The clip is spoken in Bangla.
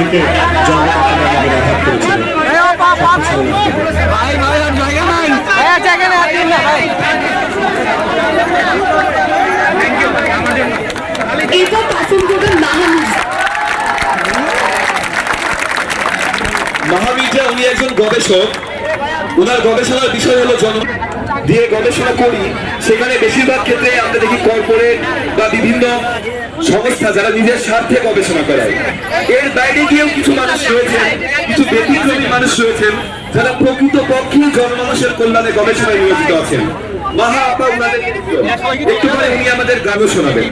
থেকে মাহামির্জা উনি একজন গবেষক। ওনার গবেষণার বিষয় হলো জন্ম দিয়ে গবেষণা করি, সেখানে বেশিরভাগ ক্ষেত্রে আমরা দেখি কর্পোরেট বা বিভিন্ন সংস্থা যারা নিজের স্বার্থে গবেষণা করায়। এর বাইরে গিয়েও কিছু মানুষ রয়েছেন, কিছু ব্যতিক্রমী মানুষ রয়েছেন যারা প্রকৃত পক্ষে জনমানুষের কল্যাণে গবেষণায় নিয়োজিত আছেন। মাহা আপা ওনাদের একটু পরে উনি আমাদের গানও শোনাবেন।